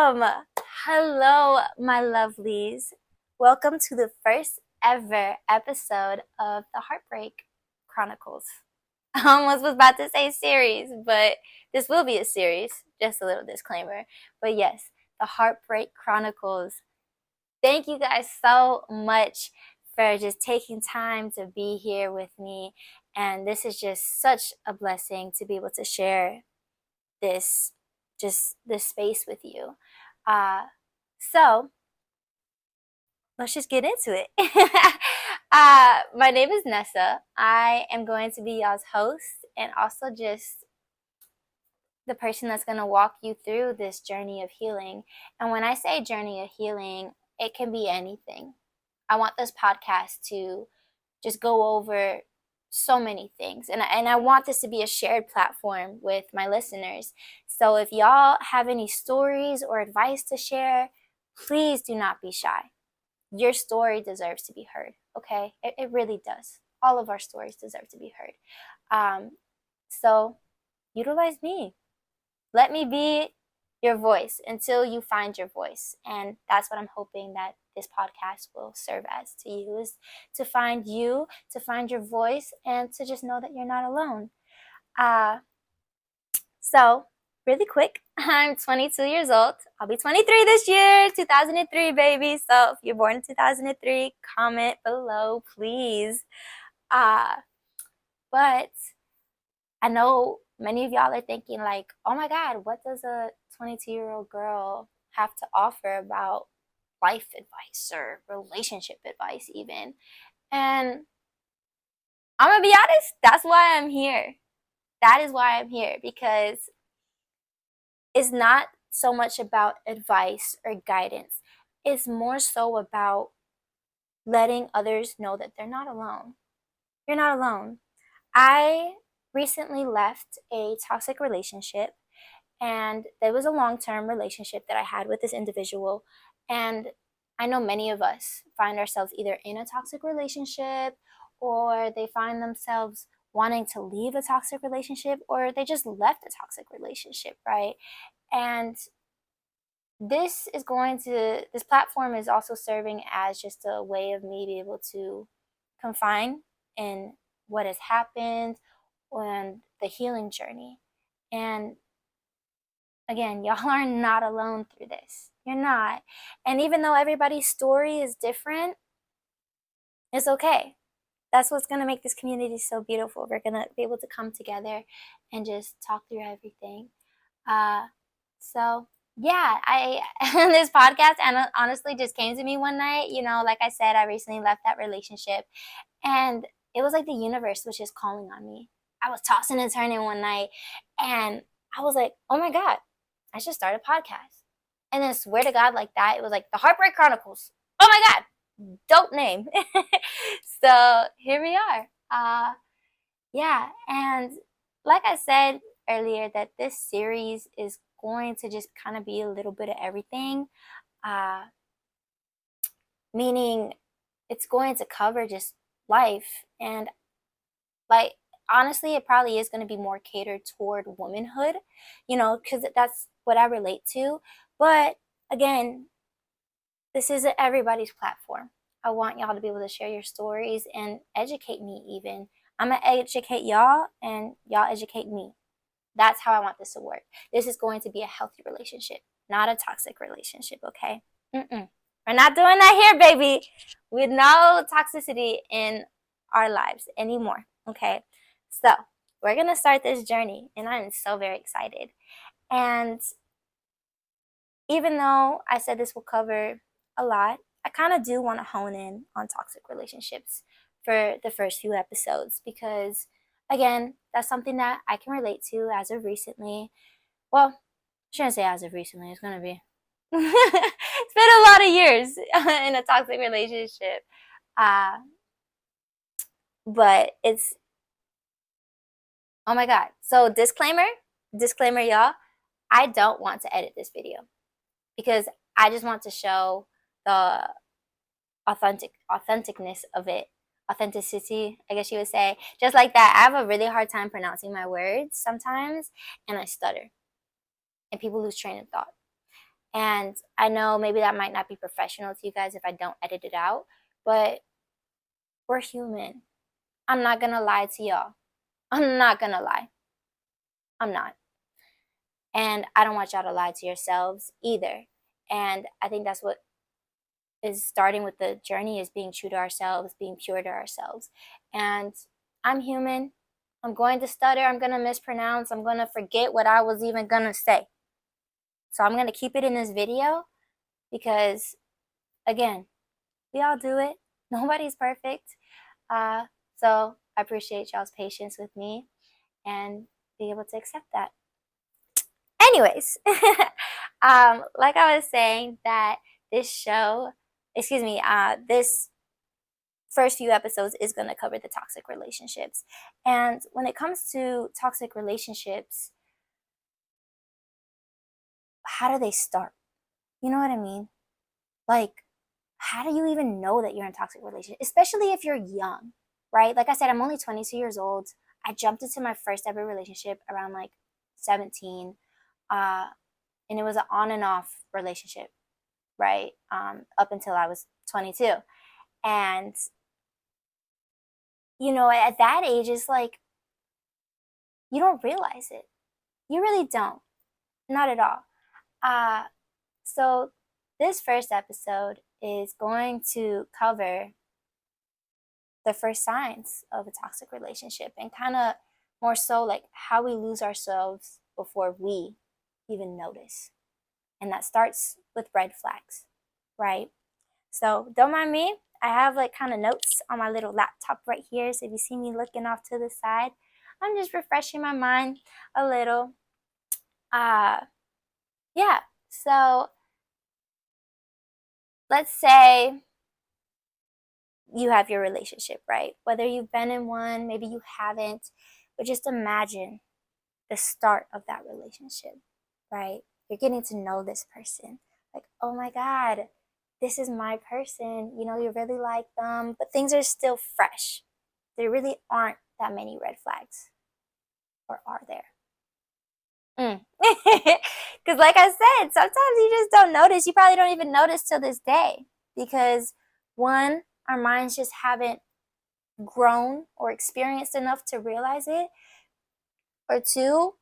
Hello, my lovelies. Welcome to the first ever episode of the Heartbreak Chronicles. I almost was about to say series, but this will be a series. Just a little disclaimer. But yes, the Heartbreak Chronicles. Thank you guys so much for just taking time to be here with me. And this is just such a blessing to be able to share this space with you. So let's just get into it. My name is Nessa. I am going to be y'all's host and also just the person that's going to walk you through this journey of healing. And when I say journey of healing, it can be anything. I want this podcast to just go over so many things. And I want this to be a shared platform with my listeners. So if y'all have any stories or advice to share, please do not be shy. Your story deserves to be heard, okay? It really does. All of our stories deserve to be heard. So utilize me. Let me be your voice until you find your voice. And that's what I'm hoping that this podcast will serve as to you, is to find you, to find your voice, and to just know that you're not alone. So really quick, I'm 22 years old. I'll be 23 this year, 2003, baby. So if you're born in 2003, comment below, please. But I know many of y'all are thinking like, oh my God, what does a 22-year-old girl have to offer about life advice or relationship advice even? And I'm gonna be honest, that's why I'm here. That is why I'm here, because it's not so much about advice or guidance. It's more so about letting others know that they're not alone. You're not alone. I recently left a toxic relationship, and there was a long-term relationship that I had with this individual. And I know many of us find ourselves either in a toxic relationship, or they find themselves wanting to leave a toxic relationship, or they just left a toxic relationship, right? And this platform is also serving as just a way of me to be able to confine in what has happened and the healing journey. And again, y'all are not alone through this. You're not. And even though everybody's story is different, it's okay. That's what's going to make this community so beautiful. We're going to be able to come together and just talk through everything. So yeah, this podcast and honestly just came to me one night. You know, like I said, I recently left that relationship, and it was like the universe was just calling on me. I was tossing and turning one night, and I was like, oh my God, I should start a podcast. And then swear to God, like that, it was like the Heartbreak Chronicles. Oh my God, dope name. So here we are. Yeah, and like I said earlier, that this series is going to just kind of be a little bit of everything, meaning it's going to cover just life. And like, honestly, it probably is going to be more catered toward womanhood, you know, because that's what I relate to. But again, this isn't everybody's platform. I want y'all to be able to share your stories and educate me even. I'm going to educate y'all, and y'all educate me. That's how I want this to work. This is going to be a healthy relationship, not a toxic relationship, okay? We're not doing that here, baby. With no toxicity in our lives anymore, okay? So we're going to start this journey, and I'm so very excited. And even though I said this will cover a lot, I kind of do want to hone in on toxic relationships for the first few episodes, because again, that's something that I can relate to as of recently. Well, I shouldn't say as of recently. It's going to be it's been a lot of years in a toxic relationship. But it's, oh my God. So disclaimer, y'all, I don't want to edit this video, because I just want to show the authenticness of it. Authenticity, I guess you would say. Just like that, I have a really hard time pronouncing my words sometimes, and I stutter. And people lose train of thought. And I know maybe that might not be professional to you guys if I don't edit it out, but we're human. I'm not gonna lie to y'all. I'm not gonna lie. I'm not. And I don't want y'all to lie to yourselves either. And I think that's what is starting with the journey, is being true to ourselves, being pure to ourselves. And I'm human. I'm going to stutter. I'm going to mispronounce. I'm going to forget what I was even going to say. So I'm going to keep it in this video because, again, we all do it. Nobody's perfect. So I appreciate y'all's patience with me and be able to accept that. Anyways, like I was saying, that this first few episodes is going to cover the toxic relationships. And when it comes to toxic relationships, how do they start? You know what I mean? Like, how do you even know that you're in a toxic relationship? Especially if you're young, right? Like I said, I'm only 22 years old. I jumped into my first ever relationship around like 17. And it was an on and off relationship, right? Up until I was 22. And, at that age, it's like, you don't realize it. You really don't. Not at all. Uh, so this first episode is going to cover the first signs of a toxic relationship and kind of more so like how we lose ourselves before we even notice. And that starts with red flags, right? So don't mind me. I have like kind of notes on my little laptop right here. So if you see me looking off to the side, I'm just refreshing my mind a little. Yeah. So let's say you have your relationship, right? Whether you've been in one, maybe you haven't, but just imagine the start of that relationship, right? You're getting to know this person. Like, oh my God, this is my person. You really like them, but things are still fresh. There really aren't that many red flags, or are there? Because, like I said, sometimes you just don't notice. You probably don't even notice till this day. Because, one, our minds just haven't grown or experienced enough to realize it. Or two,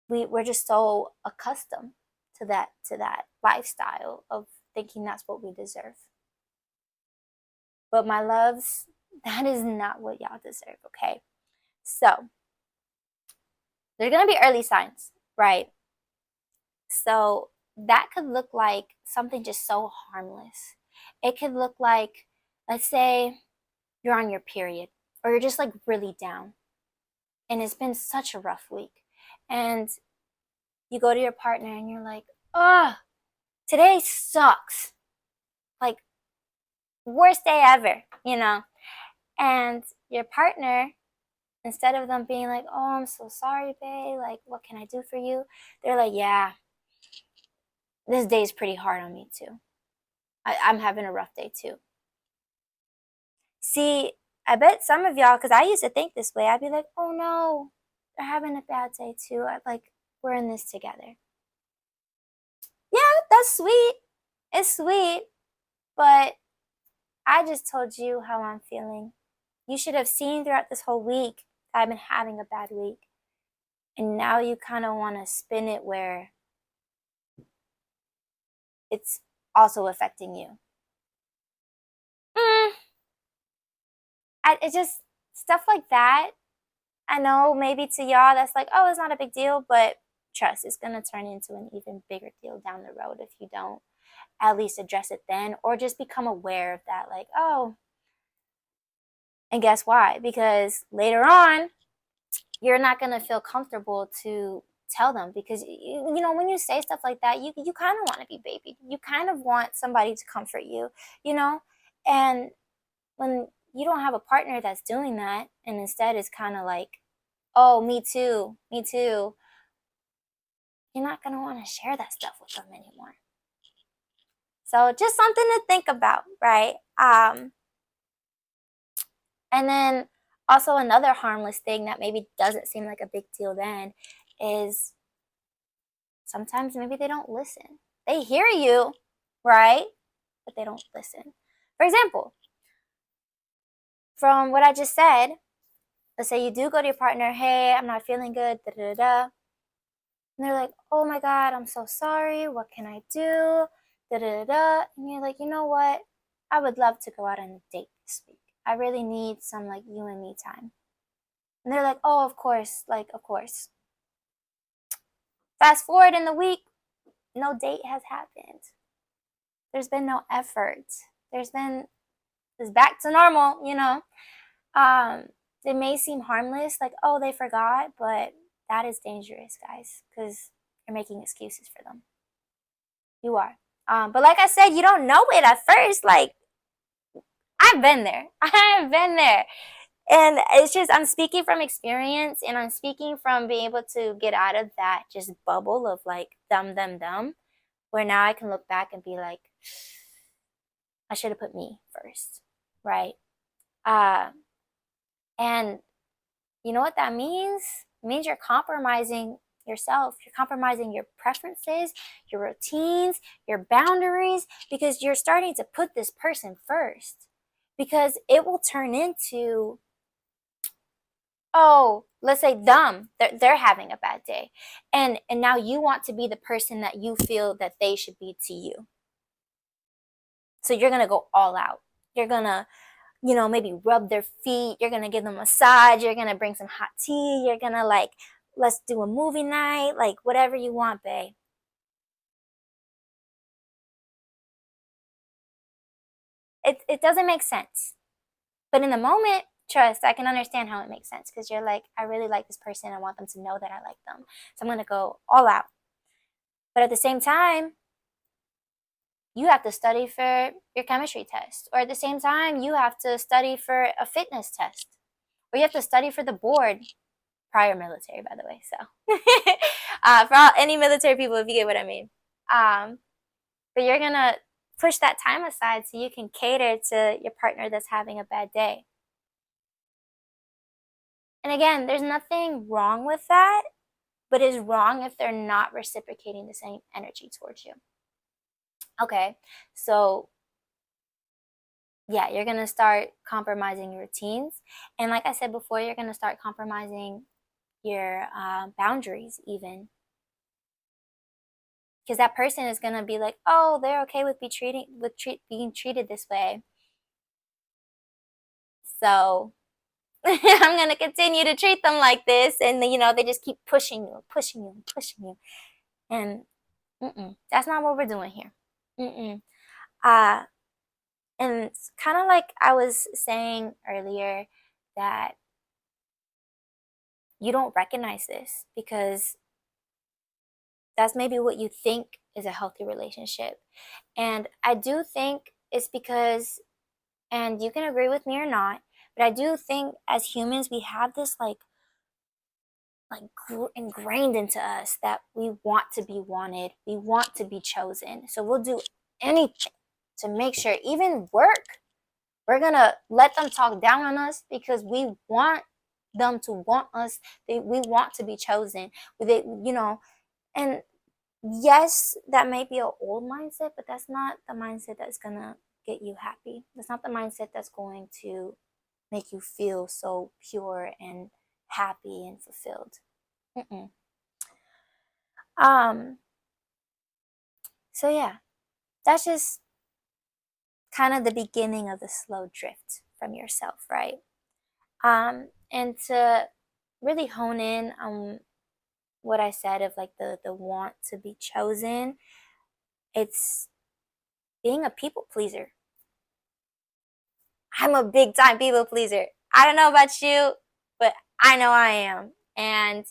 we're just so accustomed to that lifestyle of thinking that's what we deserve. But my loves, that is not what y'all deserve, okay? So, there's going to be early signs, right? So, that could look like something just so harmless. It could look like, let's say, you're on your period, or you're just like really down, and it's been such a rough week. And you go to your partner and you're like, oh, today sucks. Like, worst day ever. And your partner, instead of them being like, oh, I'm so sorry, babe, like, what can I do for you? They're like, yeah, this day is pretty hard on me too. I'm having a rough day too. See, I bet some of y'all, because I used to think this way, I'd be like, oh no, they're having a bad day too. We're in this together. Yeah, that's sweet. It's sweet. But I just told you how I'm feeling. You should have seen throughout this whole week that I've been having a bad week. And now you kind of want to spin it where it's also affecting you. Mm, it just, stuff like that. I know maybe to y'all that's like, oh, it's not a big deal, but trust, it's going to turn into an even bigger deal down the road if you don't at least address it then, or just become aware of that. Like, oh, and guess why? Because later on, you're not going to feel comfortable to tell them, because when you say stuff like that, you kind of want to be babied. You kind of want somebody to comfort you. And when you don't have a partner that's doing that, and instead it's kind of like, oh, me too, you're not going to want to share that stuff with them anymore. So just something to think about, right? And then also another harmless thing that maybe doesn't seem like a big deal then is sometimes maybe they don't listen. They hear you, right? But they don't listen. For example, from what I just said, let's say you do go to your partner, hey, I'm not feeling good, da da da. And they're like, oh my God, I'm so sorry. What can I do? Da da da. And you're like, you know what? I would love to go out on a date this week. I really need some like you and me time. And they're like, oh, of course, like, of course. Fast forward in the week, no date has happened. There's been no effort. There's been, it's back to normal, you know. It may seem harmless, like, oh, they forgot, but that is dangerous, guys, because you're making excuses for them. You are. But like I said, you don't know it at first. Like, I've been there. I've been there. And it's just, I'm speaking from experience, and I'm speaking from being able to get out of that just bubble of like dumb, where now I can look back and be like, I should have put me first, right? Uh, and you know what that means? It means you're compromising yourself. You're compromising your preferences, your routines, your boundaries, because you're starting to put this person first. Because it will turn into, oh, let's say them, they're having a bad day. And now you want to be the person that you feel that they should be to you. So you're going to go all out. You're going to, you know, maybe rub their feet. You're going to give them a massage. You're going to bring some hot tea. You're going to like, let's do a movie night, like whatever you want, babe. It doesn't make sense. But in the moment, trust, I can understand how it makes sense, because you're like, I really like this person. I want them to know that I like them. So I'm going to go all out. But at the same time, you have to study for your chemistry test. Or at the same time, you have to study for a fitness test. Or you have to study for the board. Prior military, by the way. So for any military people, if you get what I mean. But you're going to push that time aside so you can cater to your partner that's having a bad day. And again, there's nothing wrong with that, but it's wrong if they're not reciprocating the same energy towards you. Okay, so yeah, you're going to start compromising your routines. And like I said before, you're going to start compromising your boundaries even. Because that person is going to be like, oh, they're okay with being treated this way. So I'm going to continue to treat them like this. And, you know, they just keep pushing you. And that's not what we're doing here. And it's kind of like I was saying earlier, that you don't recognize this because that's maybe what you think is a healthy relationship. And I do think it's because, and you can agree with me or not, but I do think as humans we have this like ingrained into us that we want to be wanted, we want to be chosen. So we'll do anything to make sure, even work, we're gonna let them talk down on us because we want them to want us. We want to be chosen. You know, and yes, that may be an old mindset, but that's not the mindset that's gonna get you happy. That's not the mindset that's going to make you feel so pure and happy and fulfilled. Mm-mm. So yeah, that's just kind of the beginning of the slow drift from yourself, right? And to really hone in on what I said of like the want to be chosen, it's being a people pleaser. I'm a big time people pleaser. I don't know about you, but I know I am. And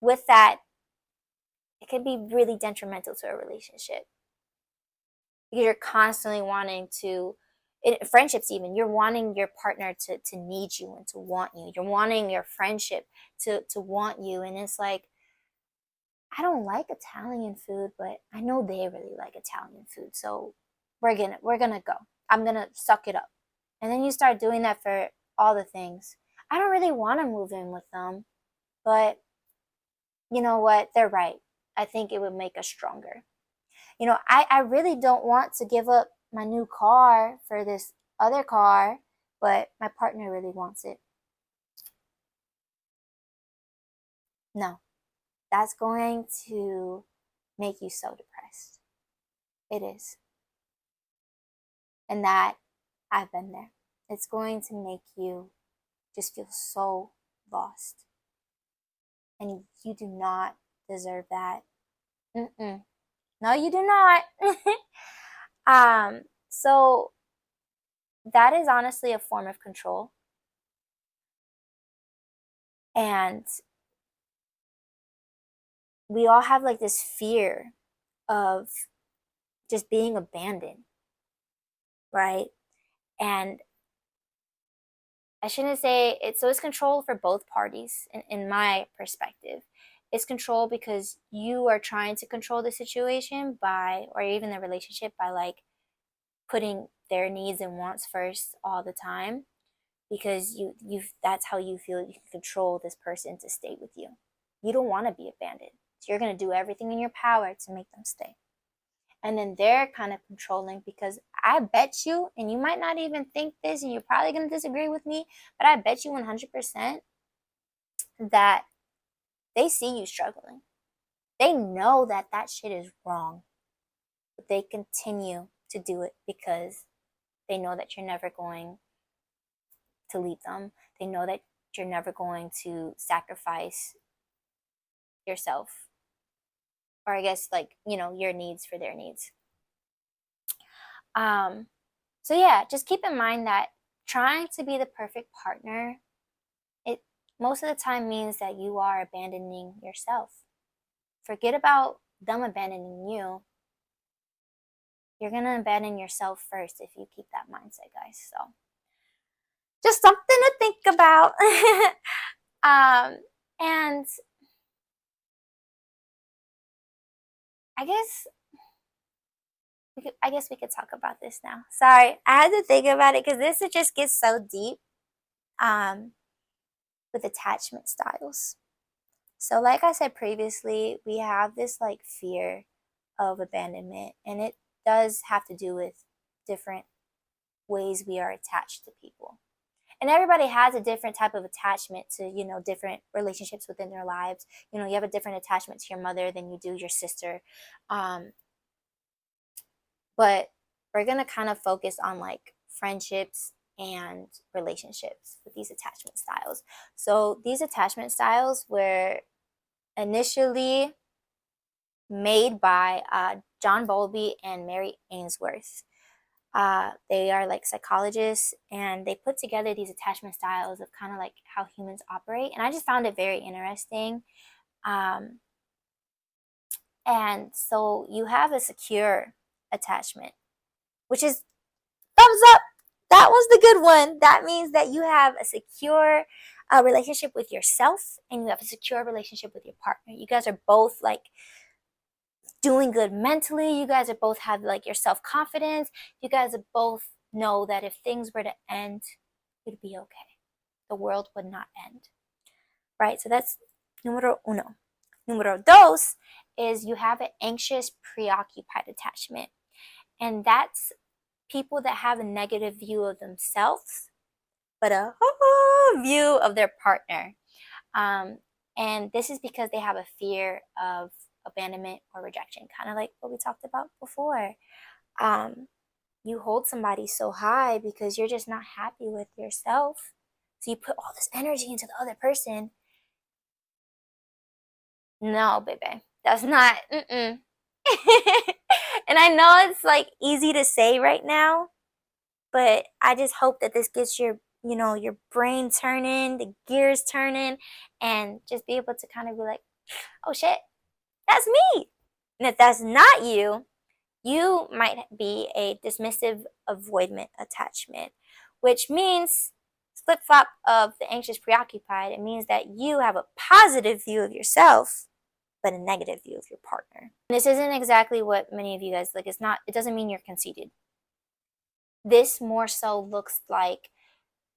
with that, it can be really detrimental to a relationship because you're constantly wanting to, in friendships even, you're wanting your partner to need you and to want you. You're wanting your friendship to want you. And it's like, I don't like Italian food, but I know they really like Italian food. So we're gonna go. I'm gonna suck it up. And then you start doing that for all the things. I don't really want to move in with them, but you know what, they're right. I think it would make us stronger. I really don't want to give up my new car for this other car, but my partner really wants it. No, that's going to make you so depressed. It is. And that, I've been there. It's going to make you just feel so lost. And you do not deserve that. Mm-mm. No, you do not. So that is honestly a form of control. And we all have like this fear of just being abandoned, right? And I shouldn't say it. So it's control for both parties, in my perspective. It's control because you are trying to control the situation by, or even the relationship by like putting their needs and wants first all the time, because you that's how you feel you can control this person to stay with you. You don't want to be abandoned. So you're going to do everything in your power to make them stay. And then they're kind of controlling because I bet you, and you might not even think this, and you're probably going to disagree with me, but I bet you 100% that they see you struggling. They know that that shit is wrong, but they continue to do it because they know that you're never going to leave them. They know that you're never going to sacrifice yourself, or I guess like, your needs for their needs. So yeah, just keep in mind that trying to be the perfect partner, it most of the time means that you are abandoning yourself. Forget about them abandoning you. You're gonna abandon yourself first if you keep that mindset, guys. So just something to think about. And I guess we could talk about this now. Sorry, I had to think about it because this just gets so deep. With attachment styles. So, like I said previously, we have this like fear of abandonment, and it does have to do with different ways we are attached to people. And everybody has a different type of attachment to, different relationships within their lives. You have a different attachment to your mother than you do your sister. But we're going to kind of focus on like friendships and relationships with these attachment styles. So these attachment styles were initially made by John Bowlby and Mary Ainsworth. They are like psychologists, and they put together these attachment styles of kind of like how humans operate. And I just found it very interesting. And so you have a secure attachment, which is thumbs up. That was the good one. That means that you have a secure relationship with yourself, and you have a secure relationship with your partner. You guys are both like doing good mentally. You guys are both have like your self-confidence. You guys are both know that if things were to end, it'd be okay. The world would not end. Right? So that's numero uno. Numero dos is you have an anxious, preoccupied attachment. And that's people that have a negative view of themselves, but a view of their partner. And this is because they have a fear of abandonment or rejection, kind of like what we talked about before. You hold somebody so high because you're just not happy with yourself. So you put all this energy into the other person. No, baby, that's not. And I know it's like easy to say right now, but I just hope that this gets your brain turning, the gears turning, and just be able to kind of be like, oh shit, that's me. And if that's not you, you might be a dismissive avoidant attachment, which means flip flop of the anxious preoccupied. It means that you have a positive view of yourself, but a negative view of your partner. And this isn't exactly what many of you guys like. It doesn't mean you're conceited. This more so looks like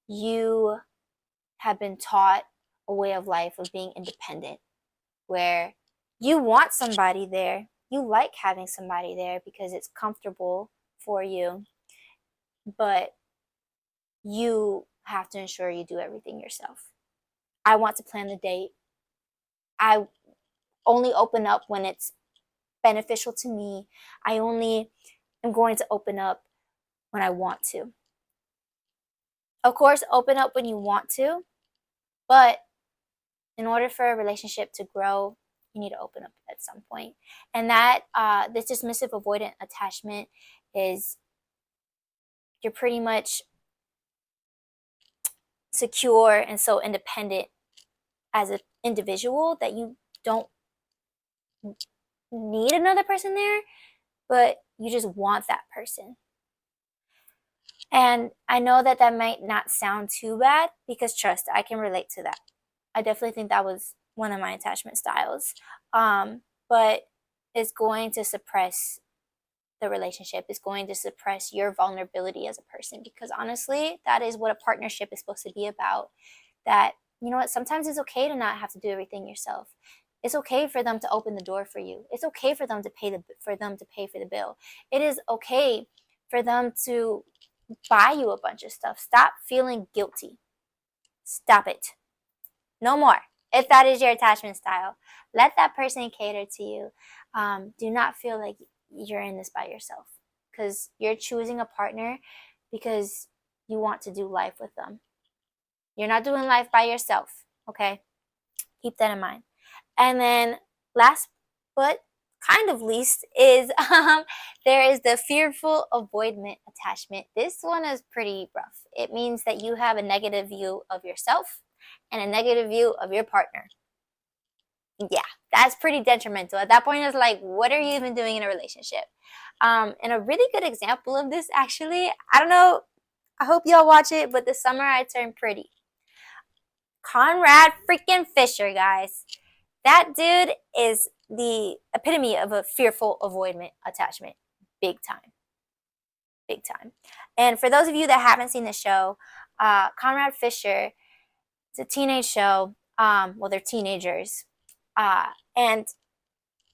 you have been taught a way of life of being independent, where you want somebody there. You like having somebody there because it's comfortable for you, but you have to ensure you do everything yourself. I want to plan the date. I only open up when it's beneficial to me. I only am going to open up when I want to. Of course, open up when you want to, but in order for a relationship to grow, you need to open up at some point. And that this dismissive avoidant attachment is you're pretty much secure and so independent as an individual that you don't need another person there, but you just want that person. And I know that that might not sound too bad because trust, I can relate to that. I definitely think that was one of my attachment styles. But it's going to suppress the relationship. It's going to suppress your vulnerability as a person because honestly, that is what a partnership is supposed to be about. That, you know what, sometimes it's okay to not have to do everything yourself. It's okay for them to open the door for you. It's okay for them to pay for the bill. It is okay for them to buy you a bunch of stuff. Stop feeling guilty. Stop it. No more. If that is your attachment style, let that person cater to you. Do not feel like you're in this by yourself because you're choosing a partner because you want to do life with them. You're not doing life by yourself, okay? Keep that in mind. And then last but kind of least is there is the fearful avoidant attachment. This one is pretty rough. It means that you have a negative view of yourself and a negative view of your partner. Yeah, that's pretty detrimental. At that point, it's like, what are you even doing in a relationship? And a really good example of this, actually, I don't know, I hope y'all watch it, but this summer I turned pretty. Conrad freaking Fisher, guys. That dude is the epitome of a fearful avoidant attachment. Big time. Big time. And for those of you that haven't seen the show, Conrad Fisher, it's a teenage show. Well, they're teenagers. And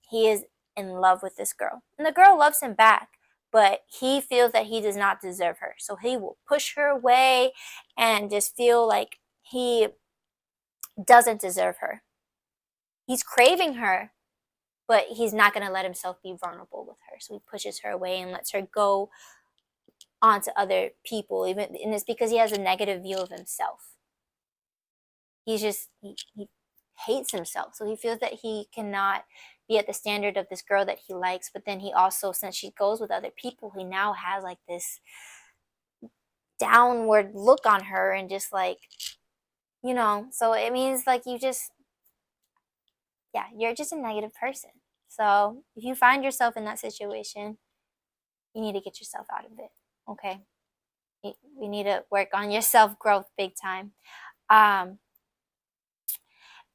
he is in love with this girl. And the girl loves him back, but he feels that he does not deserve her. So he will push her away and just feel like he doesn't deserve her. He's craving her, but he's not going to let himself be vulnerable with her. So he pushes her away and lets her go on to other people, and it's because he has a negative view of himself. He hates himself. So he feels that he cannot be at the standard of this girl that he likes. But then he also, since she goes with other people, he now has like this downward look on her and just like, you know, so it means like you're just a negative person. So if you find yourself in that situation, you need to get yourself out of it. Okay. We need to work on your self-growth big time.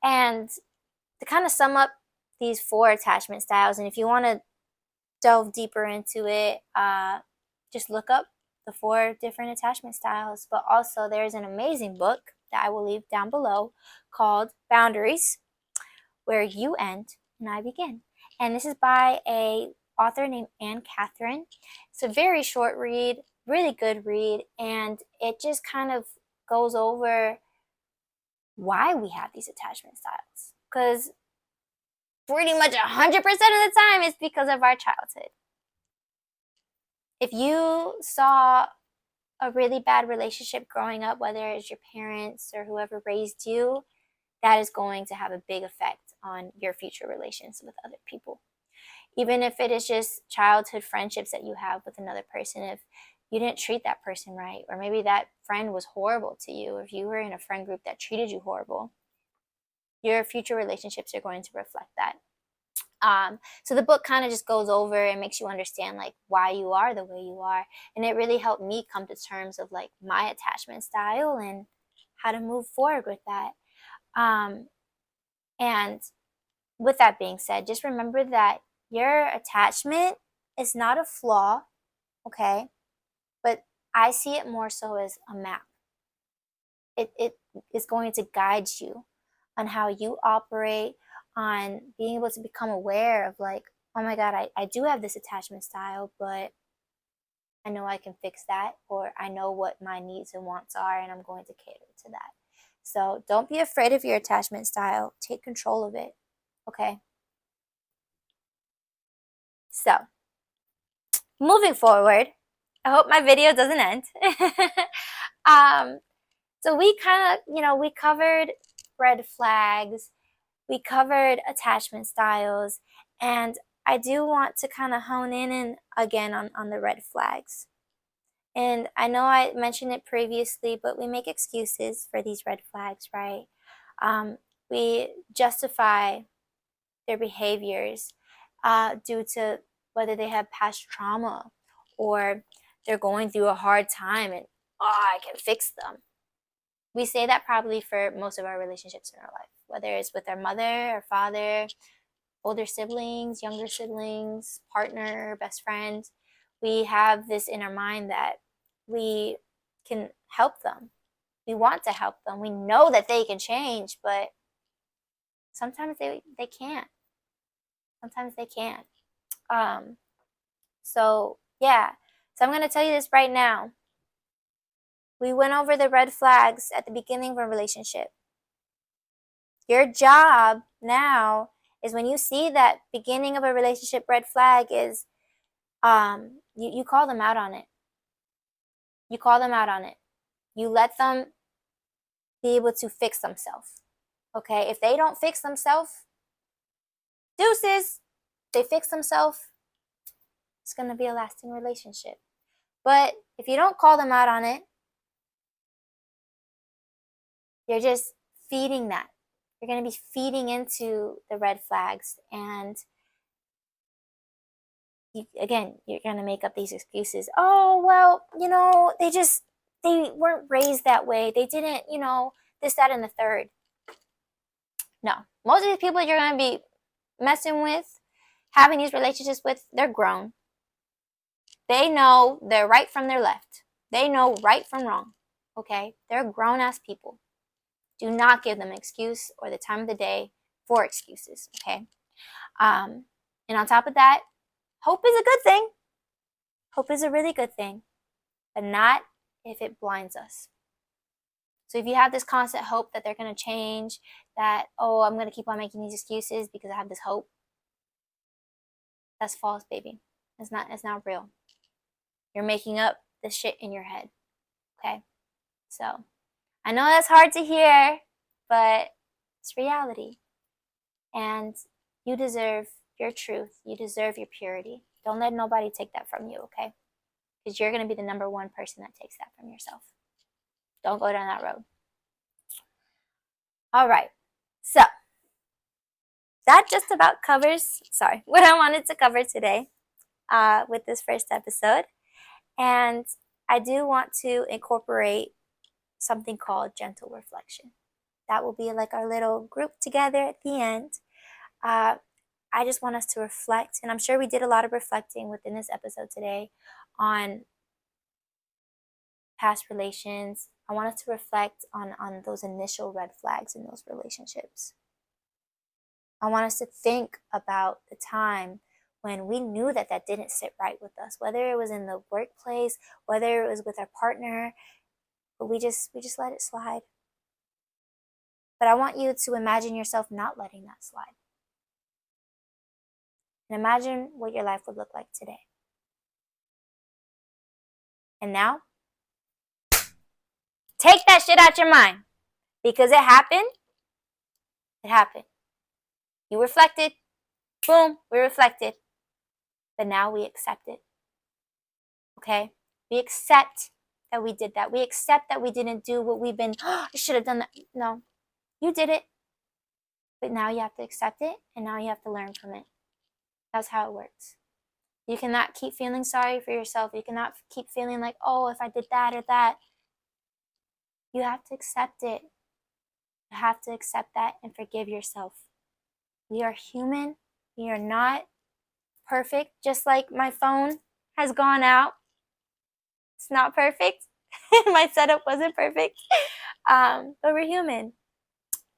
And to kind of sum up these 4 attachment styles, and if you want to delve deeper into it, just look up the 4 different attachment styles. But also there's an amazing book that I will leave down below called Boundaries, Where You End and I Begin. And this is by a author named Katherine. It's a very short read, really good read, and it just kind of goes over why we have these attachment styles. Because pretty much 100% of the time it's because of our childhood. If you saw a really bad relationship growing up, whether it's your parents or whoever raised you, that is going to have a big effect on your future relations with other people. Even if it is just childhood friendships that you have with another person, if you didn't treat that person right, or maybe that friend was horrible to you, or if you were in a friend group that treated you horrible, your future relationships are going to reflect that. So the book kind of just goes over and makes you understand like why you are the way you are. And it really helped me come to terms of like my attachment style and how to move forward with that. And with that being said, just remember that your attachment is not a flaw, okay? But I see it more so as a map. It is going to guide you on how you operate, on being able to become aware of like, oh my God, I do have this attachment style, but I know I can fix that, or I know what my needs and wants are, and I'm going to cater to that. So don't be afraid of your attachment style. Take control of it. Okay. So moving forward, I hope my video doesn't end. um, so we kind of, we covered red flags, we covered attachment styles, and I do want to kind of hone in and again on the red flags. And I know I mentioned it previously, but we make excuses for these red flags, right? We justify their behaviors due to whether they have past trauma or they're going through a hard time and, oh, I can fix them. We say that probably for most of our relationships in our life, whether it's with our mother, our father, older siblings, younger siblings, partner, best friend. We have this in our mind that we can help them. We want to help them. We know that they can change, but sometimes they can't. Sometimes they can't. So yeah. So I'm going to tell you this right now. We went over the red flags at the beginning of a relationship. Your job now is when you see that beginning of a relationship red flag is you call them out on it. You call them out on it. You let them be able to fix themselves. Okay? If they don't fix themselves, deuces. They fix themselves, it's going to be a lasting relationship. But if you don't call them out on it, you're just feeding that. You're going to be feeding into the red flags. And you're going to make up these excuses. Oh, well, they weren't raised that way. They didn't, this, that, and the third. No. Most of these people you're going to be messing with, having these relationships with, they're grown. They know their right from their left. They know right from wrong. Okay? They're grown-ass people. Do not give them an excuse or the time of the day for excuses. Okay? And on top of that, hope is a good thing. Hope is a really good thing. But not if it blinds us. So if you have this constant hope that they're going to change, that, oh, I'm going to keep on making these excuses because I have this hope, that's false, baby. It's not real. You're making up the shit in your head. Okay? So, I know that's hard to hear, but it's reality. And you deserve your truth. You deserve your purity. Don't let nobody take that from you, okay? Because you're going to be the number one person that takes that from yourself. Don't go down that road. All right. So, that just about covers, what I wanted to cover today with this first episode. And I do want to incorporate something called gentle reflection. That will be like our little group together at the end. I just want us to reflect, and I'm sure we did a lot of reflecting within this episode today on past relations. I want us to reflect on those initial red flags in those relationships. I want us to think about the time when we knew that didn't sit right with us, whether it was in the workplace, whether it was with our partner, but we just let it slide. But I want you to imagine yourself not letting that slide. And imagine what your life would look like today. And now, take that shit out your mind. Because it happened. It happened. You reflected. Boom, we reflected. But now we accept it. Okay? We accept that we did that. We accept that we didn't do what we've been, I should have done that. No, you did it. But now you have to accept it, and now you have to learn from it. That's how it works. You cannot keep feeling sorry for yourself. You cannot keep feeling like, oh, if I did that or that. You have to accept it. You have to accept that and forgive yourself. We are human. We are not perfect. Just like my phone has gone out. It's not perfect. My setup wasn't perfect. But we're human.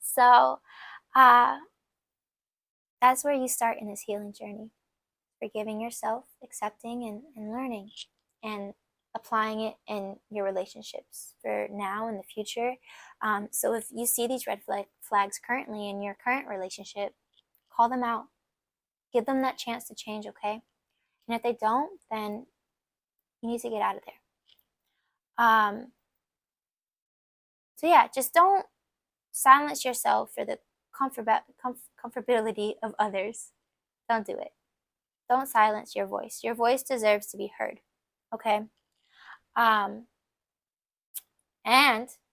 So, That's where you start in this healing journey. Forgiving yourself, accepting, and learning, and applying it in your relationships for now and the future. So if you see these red flags currently in your current relationship, call them out. Give them that chance to change, okay? And if they don't, then you need to get out of there. So yeah, just don't silence yourself for the comfortability of others. Don't do it. Don't silence your voice. Your voice deserves to be heard, okay? And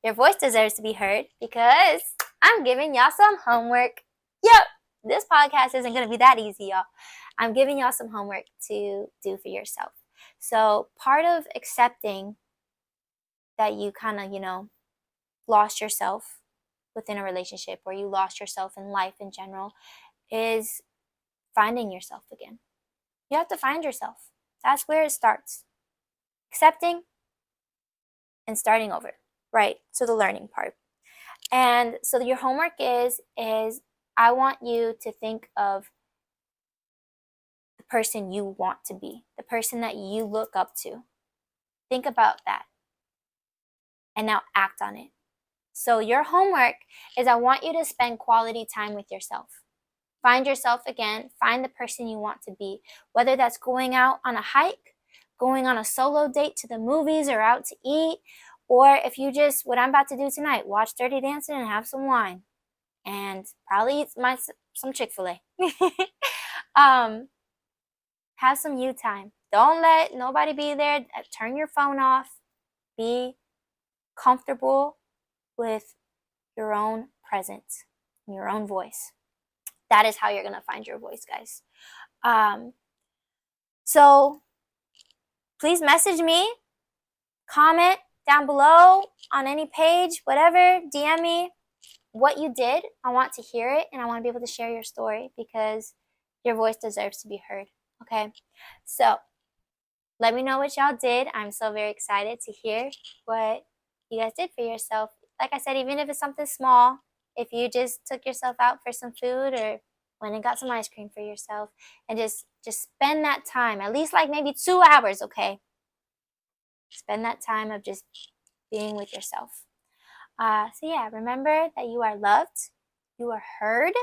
your voice deserves to be heard because I'm giving y'all some homework. Yep, this podcast isn't going to be that easy, y'all. I'm giving y'all some homework to do for yourself. So part of accepting that you kind of, lost yourself within a relationship or you lost yourself in life in general is finding yourself again. You have to find yourself. That's where it starts. Accepting and starting over, right? So the learning part. And so your homework is I want you to think of the person you want to be, the person that you look up to. Think about that. And now act on it. So your homework is I want you to spend quality time with yourself. Find yourself again. Find the person you want to be. Whether that's going out on a hike, going on a solo date to the movies or out to eat, or if you just, what I'm about to do tonight, watch Dirty Dancing and have some wine. And probably eat some Chick-fil-A. Have some you time. Don't let nobody be there. Turn your phone off. Be comfortable with your own presence, your own voice. That is how you're going to find your voice, guys. So please message me, comment down below on any page, whatever, DM me what you did. I want to hear it and I want to be able to share your story because your voice deserves to be heard. Okay, so let me know what y'all did. I'm so very excited to hear what you guys did for yourself. Like I said, even if it's something small, if you just took yourself out for some food or went and got some ice cream for yourself and just spend that time, at least like maybe 2 hours, okay? Spend that time of just being with yourself. So yeah, remember that you are loved, you are heard,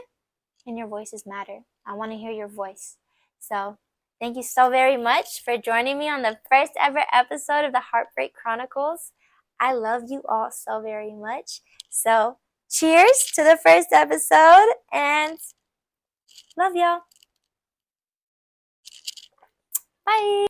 and your voices matter. I want to hear your voice. So thank you so very much for joining me on the first ever episode of the Heartbreak Chronicles. I love you all so very much. So cheers to the first episode and love y'all. Bye.